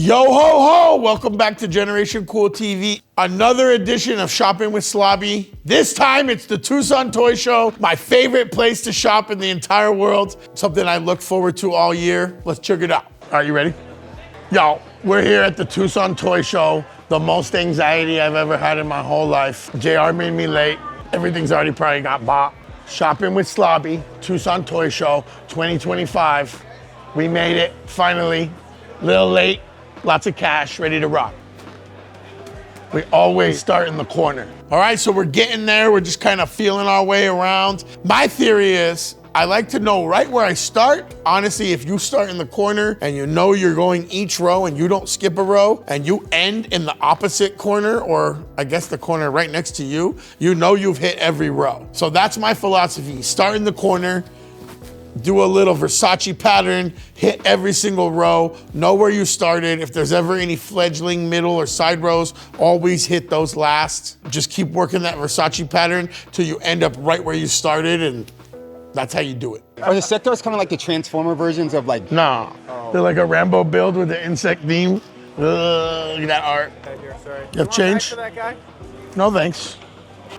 Yo ho ho! Welcome back to Generation Cool TV. Another edition of Shopping with Slobby. This time it's the Tucson Toy Show, my favorite place to shop in the entire world. Something I look forward to all year. Let's check it out. Are you ready? Yo, we're here at the Tucson Toy Show. The most anxiety I've ever had in my whole life. JR made me late. Everything's already probably got bought. Shopping with Slobby, Tucson Toy Show 2025. We made it, finally. Little late, lots of cash, ready to rock. We always start in the corner. All right, so we're getting there. We're just kind of feeling our way around. My theory is, I like to know right where I start. Honestly, if you start in the corner and you know you're going each row and you don't skip a row and you end in the opposite corner, or I guess the corner right next to you, you know you've hit every row. So that's my philosophy. Start in the corner, do a little Versace pattern, hit every single row, know where you started. If there's ever any fledgling middle or side rows, always hit those last. Just keep working that Versace pattern till you end up right where you started, and that's how you do it. Are the sectors kind of like the Transformer versions of like? Nah, they're like a Rambo build with the insect theme. Look at that art. You have change? For that guy? No thanks.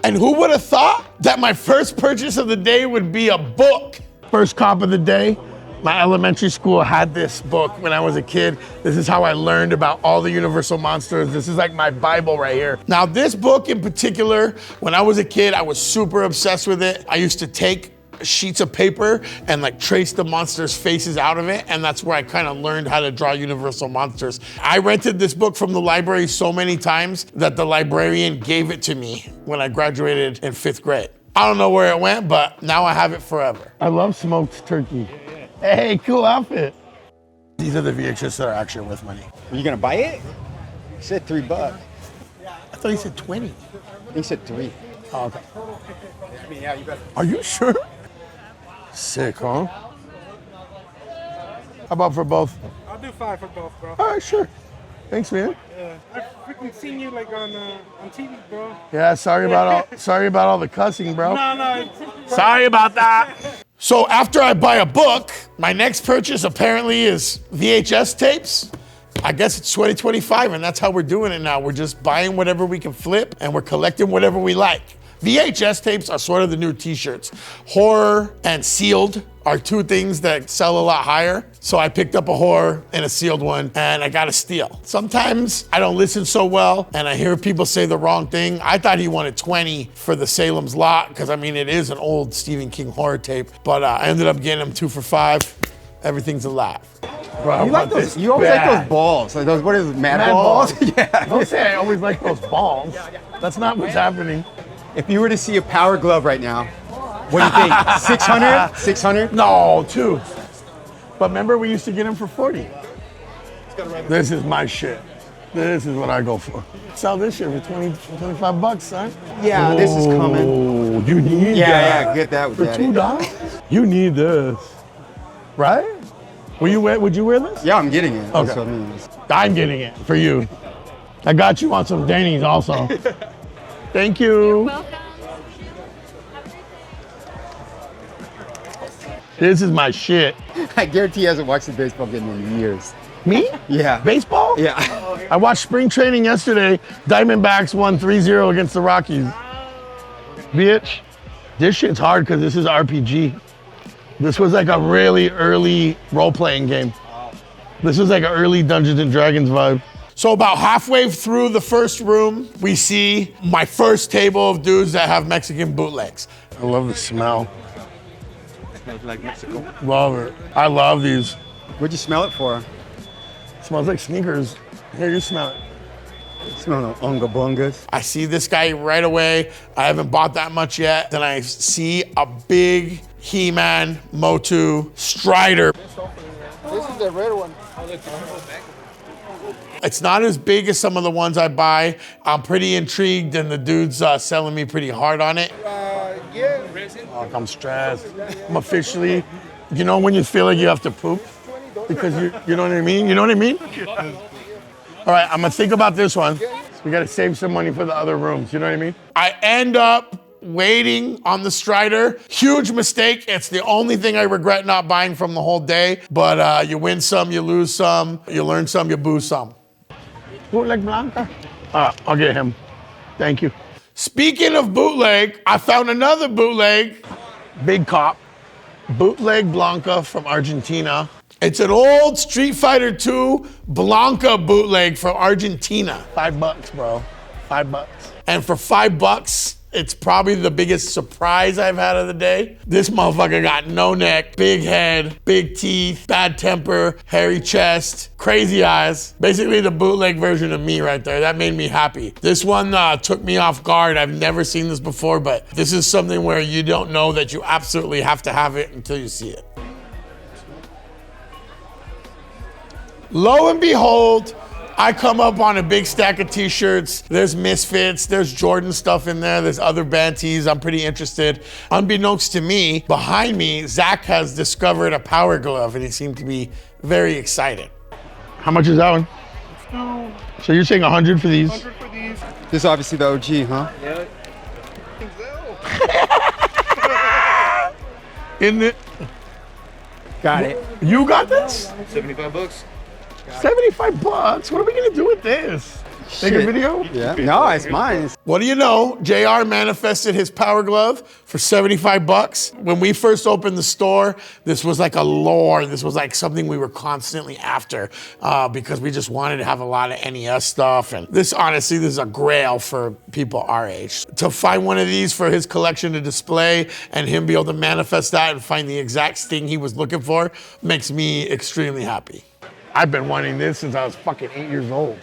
And who would have thought that my first purchase of the day would be a book? First comp of the day. My elementary school had this book when I was a kid. This is how I learned about all the Universal monsters. This is like my Bible right here. Now this book in particular, when I was a kid, I was super obsessed with it. I used to take sheets of paper and like trace the monsters' faces out of it, and that's where I kind of learned how to draw Universal monsters. I rented this book from the library so many times that the librarian gave it to me when I graduated in 5th grade. I don't know where it went, but now I have it forever. I love smoked turkey. Hey, cool outfit. These are the VHS that are actually worth money. Are you gonna buy it? You said $3. I thought you said 20. You said 3. Oh, okay. I mean, yeah, you better. Are you sure? Sick, huh? How about for both? I'll do 5 for both, bro. All right, sure. Thanks, man. Yeah, I've freaking seen you like on TV, bro. Yeah, sorry about all the cussing, bro. No. Sorry about that. So after I buy a book, my next purchase apparently is VHS tapes. I guess it's 2025, and that's how we're doing it now. We're just buying whatever we can flip, and we're collecting whatever we like. VHS tapes are sort of the new t-shirts. Horror and sealed are two things that sell a lot higher. So I picked up a horror and a sealed one, and I got a steal. Sometimes I don't listen so well, and I hear people say the wrong thing. I thought he wanted 20 for the Salem's Lot, because I mean, it is an old Stephen King horror tape, but I ended up getting him 2 for $5. Everything's alive. Bro, You like those? You always like those balls. Like those? What is it? Mad balls? Yeah. Don't say I always like those balls. That's not what's happening. If you were to see a Power Glove right now, what do you think? 600? 600? No, 2. But remember, we used to get them for 40. This is my shit. This is what I go for. Sell this shit for 20, 25 bucks, son. Yeah, this is coming. Oh, you need that. Yeah, get that with For Daddy. $2? You need this, right? Would you wear this? Yeah, I'm getting it. That's Okay. what I mean. I'm getting it for you. I got you on some Danny's also. Thank you. You're welcome. This is my shit. I guarantee he hasn't watched the baseball game in years. Me? Yeah. Baseball? Yeah. I watched spring training yesterday. Diamondbacks won 3-0 against the Rockies. Bitch. This shit's hard because this is RPG. This was like a really early role-playing game. This was like an early Dungeons and Dragons vibe. So about halfway through the first room, we see my first table of dudes that have Mexican bootlegs. I love the smell. Smells like Mexico. Love it. I love these. What'd you smell it for? Smells like sneakers. Here, you smell it. Smell no unga bungas. I see this guy right away. I haven't bought that much yet. Then I see a big He-Man Motu Strider. This is the red one. It's not as big as some of the ones I buy. I'm pretty intrigued, and the dude's selling me pretty hard on it. Yeah. Oh, I'm stressed. I'm officially, you know when you feel like you have to poop? Because you know what I mean? You know what I mean? All right, I'm gonna think about this one. We gotta save some money for the other rooms, you know what I mean? I end up waiting on the Strider. Huge mistake. It's the only thing I regret not buying from the whole day. But you win some, you lose some, you learn some, you boo some. Bootleg Blanca. I'll get him. Thank you. Speaking of bootleg, I found another bootleg. Big cop. Bootleg Blanca from Argentina. It's an old Street Fighter 2 Blanca bootleg from Argentina. $5, bro. $5. And for $5, it's probably the biggest surprise I've had of the day. This motherfucker got no neck, big head, big teeth, bad temper, hairy chest, crazy eyes. Basically the bootleg version of me right there. That made me happy. This one took me off guard. I've never seen this before, but this is something where you don't know that you absolutely have to have it until you see it. Lo and behold, I come up on a big stack of t-shirts. There's Misfits, there's Jordan stuff in there, there's other band tees. I'm pretty interested. Unbeknownst to me, behind me, Zach has discovered a Power Glove and he seemed to be very excited. How much is that one? So you're saying 100 for these? 100 for these. This is obviously the OG, huh? Yeah. In it. Got it. You got this? $75. $75? What are we gonna do with this? Take a video? Yeah. No, it's mine. What do you know? JR manifested his Power Glove for $75. When we first opened the store, this was like a lore. This was like something we were constantly after because we just wanted to have a lot of NES stuff. And this, honestly, this is a grail for people our age. To find one of these for his collection to display and him be able to manifest that and find the exact thing he was looking for makes me extremely happy. I've been wanting this since I was fucking 8 years old.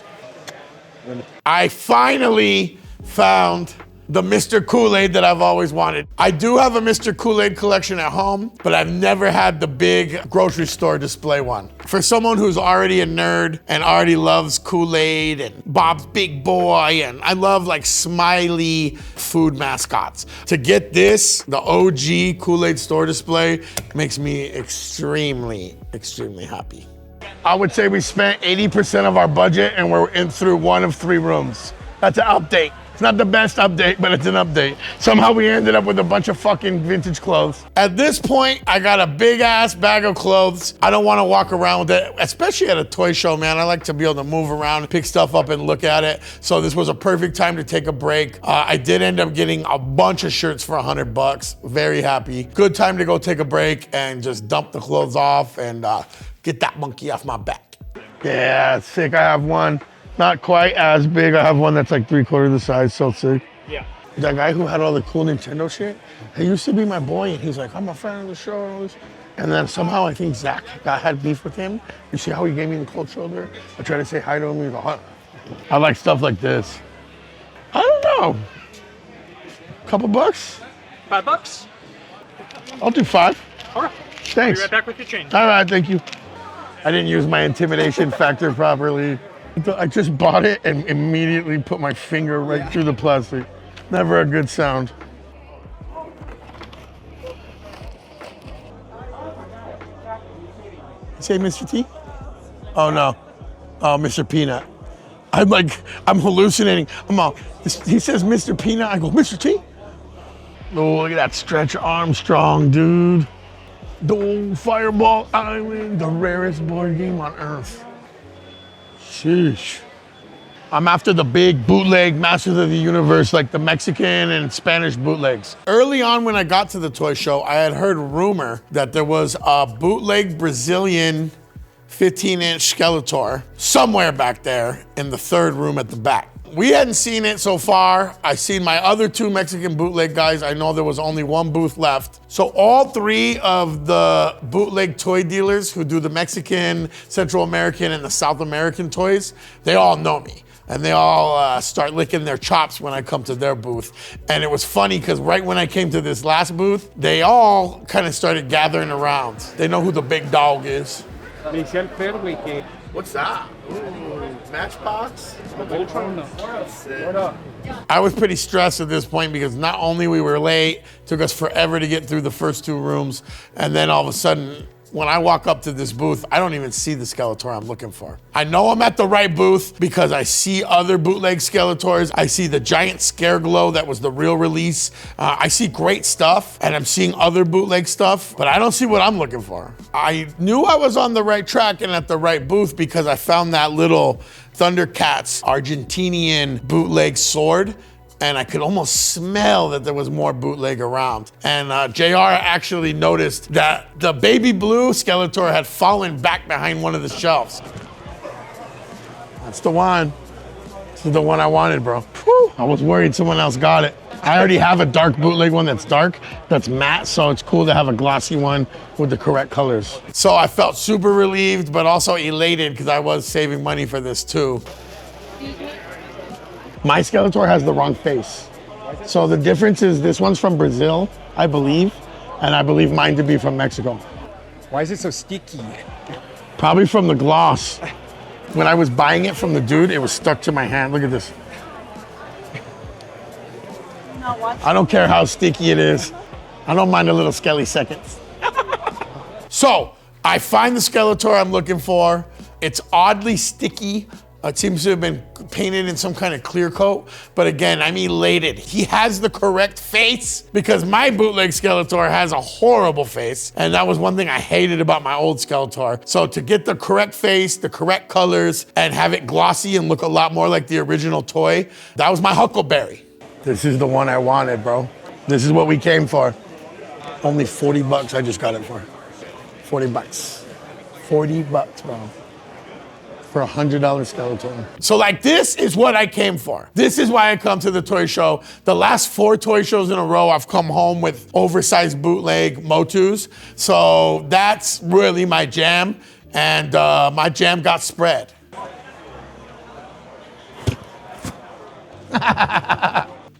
I finally found the Mr. Kool-Aid that I've always wanted. I do have a Mr. Kool-Aid collection at home, but I've never had the big grocery store display one. For someone who's already a nerd and already loves Kool-Aid and Bob's Big Boy, and I love like smiley food mascots. To get this, the OG Kool-Aid store display, makes me extremely, extremely happy. I would say we spent 80% of our budget and we're in through one of 3 rooms. That's an update. It's not the best update, but it's an update. Somehow we ended up with a bunch of fucking vintage clothes. At this point, I got a big ass bag of clothes. I don't want to walk around with it, especially at a toy show, man. I like to be able to move around, pick stuff up and look at it. So this was a perfect time to take a break. I did end up getting a bunch of shirts for $100. Very happy. Good time to go take a break and just dump the clothes off and get that monkey off my back. Yeah, sick. I have one. Not quite as big. I have one that's like 3/4 the size, so sick. Yeah. That guy who had all the cool Nintendo shit, he used to be my boy, and he's like, I'm a fan of the show and all this. And then somehow I think Zach had beef with him. You see how he gave me the cold shoulder? I tried to say hi to him, he's like, huh. I like stuff like this. I don't know. Couple bucks? $5? I'll do 5. All right. Thanks. Be right back with your change. All right, thank you. I didn't use my intimidation factor properly. I just bought it and immediately put my finger right through the plastic. Never a good sound. Say Mr. T? Oh no. Oh, Mr. Peanut. I'm hallucinating. He says Mr. Peanut, I go, Mr. T? Oh, look at that Stretch Armstrong, dude. The old Fireball Island, the rarest board game on earth. Sheesh. I'm after the big bootleg Masters of the Universe, like the Mexican and Spanish bootlegs. Early on when I got to the toy show, I had heard rumor that there was a bootleg Brazilian 15-inch Skeletor somewhere back there in the 3rd room at the back. We hadn't seen it so far. I seen my other 2 Mexican bootleg guys. I know there was only 1 booth left. So all 3 of the bootleg toy dealers who do the Mexican, Central American, and the South American toys, they all know me. And they all start licking their chops when I come to their booth. And it was funny because right when I came to this last booth, they all kind of started gathering around. They know who the big dog is. What's that? Ooh, Matchbox? I was pretty stressed at this point because not only we were late, it took us forever to get through the first 2 rooms, and then all of a sudden, When I walk up to this booth, I don't even see the Skeletor I'm looking for. I know I'm at the right booth because I see other bootleg Skeletors. I see the giant Scare Glow that was the real release. I see great stuff, and I'm seeing other bootleg stuff, but I don't see what I'm looking for. I knew I was on the right track and at the right booth because I found that little Thundercats Argentinian bootleg sword, and I could almost smell that there was more bootleg around. And JR actually noticed that the baby blue Skeletor had fallen back behind one of the shelves. That's the one. This is the one I wanted, bro. Whew, I was worried someone else got it. I already have a dark bootleg one that's dark, that's matte, so it's cool to have a glossy one with the correct colors. So I felt super relieved, but also elated because I was saving money for this too. My Skeletor has the wrong face. So the difference is this one's from Brazil, I believe, and I believe mine to be from Mexico. Why is it so sticky? Probably from the gloss. When I was buying it from the dude, it was stuck to my hand. Look at this. I don't care how sticky it is. I don't mind a little skelly seconds. So I find the Skeletor I'm looking for. It's oddly sticky. It seems to have been painted in some kind of clear coat, but again, I'm elated. He has the correct face because my bootleg Skeletor has a horrible face, and that was one thing I hated about my old Skeletor. So to get the correct face, the correct colors, and have it glossy and look a lot more like the original toy, that was my Huckleberry. This is the one I wanted, bro. This is what we came for. Only 40 bucks I just got it for. 40 bucks. 40 bucks, bro. For a $100 Skeletor. So like this is what I came for. This is why I come to the toy show. The last 4 toy shows in a row, I've come home with oversized bootleg Motus. So that's really my jam. And my jam got spread.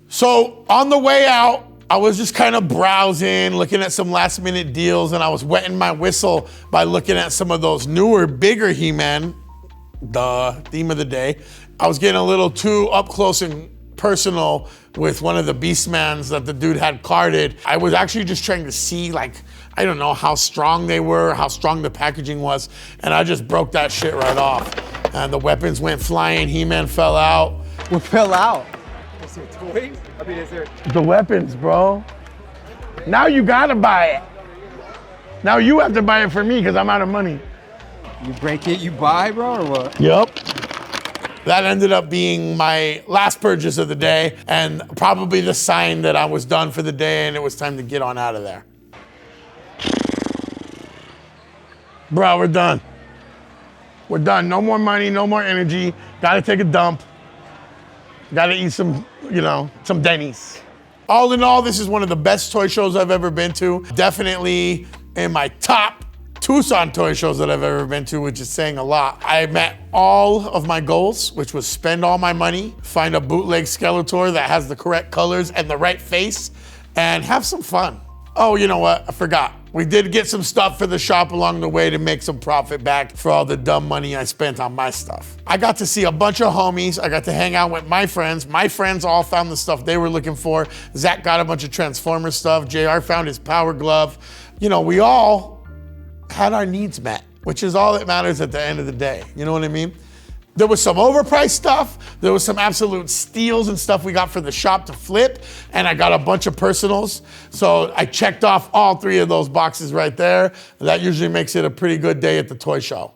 So on the way out, I was just kind of browsing, looking at some last minute deals, and I was wetting my whistle by looking at some of those newer, bigger He-Man. The theme of the day. I was getting a little too up close and personal with one of the Beastmans that the dude had carded. I was actually just trying to see, like, I don't know how strong they were, how strong the packaging was, and I just broke that shit right off. And the weapons went flying, He-Man fell out. What fell out? Is there toys? I mean, is there? The weapons, bro. Now you gotta buy it. Now you have to buy it for me because I'm out of money. You break it, you buy, bro, or what? Yup. That ended up being my last purchase of the day and probably the sign that I was done for the day and it was time to get on out of there. Bro, we're done. We're done. No more money, no more energy. Gotta take a dump. Gotta eat some, some Denny's. All in all, this is one of the best toy shows I've ever been to. Definitely in my top Tucson Toy Shows that I've ever been to, which is saying a lot. I met all of my goals, which was spend all my money, find a bootleg Skeletor that has the correct colors and the right face, and have some fun. Oh, you know what? I forgot. We did get some stuff for the shop along the way to make some profit back for all the dumb money I spent on my stuff. I got to see a bunch of homies. I got to hang out with my friends. My friends all found the stuff they were looking for. Zach got a bunch of Transformers stuff. JR found his Power Glove. We all had our needs met, which is all that matters at the end of the day. You know what I mean? There was some overpriced stuff. There was some absolute steals and stuff we got for the shop to flip. And I got a bunch of personals. So I checked off all 3 of those boxes right there. That usually makes it a pretty good day at the toy show.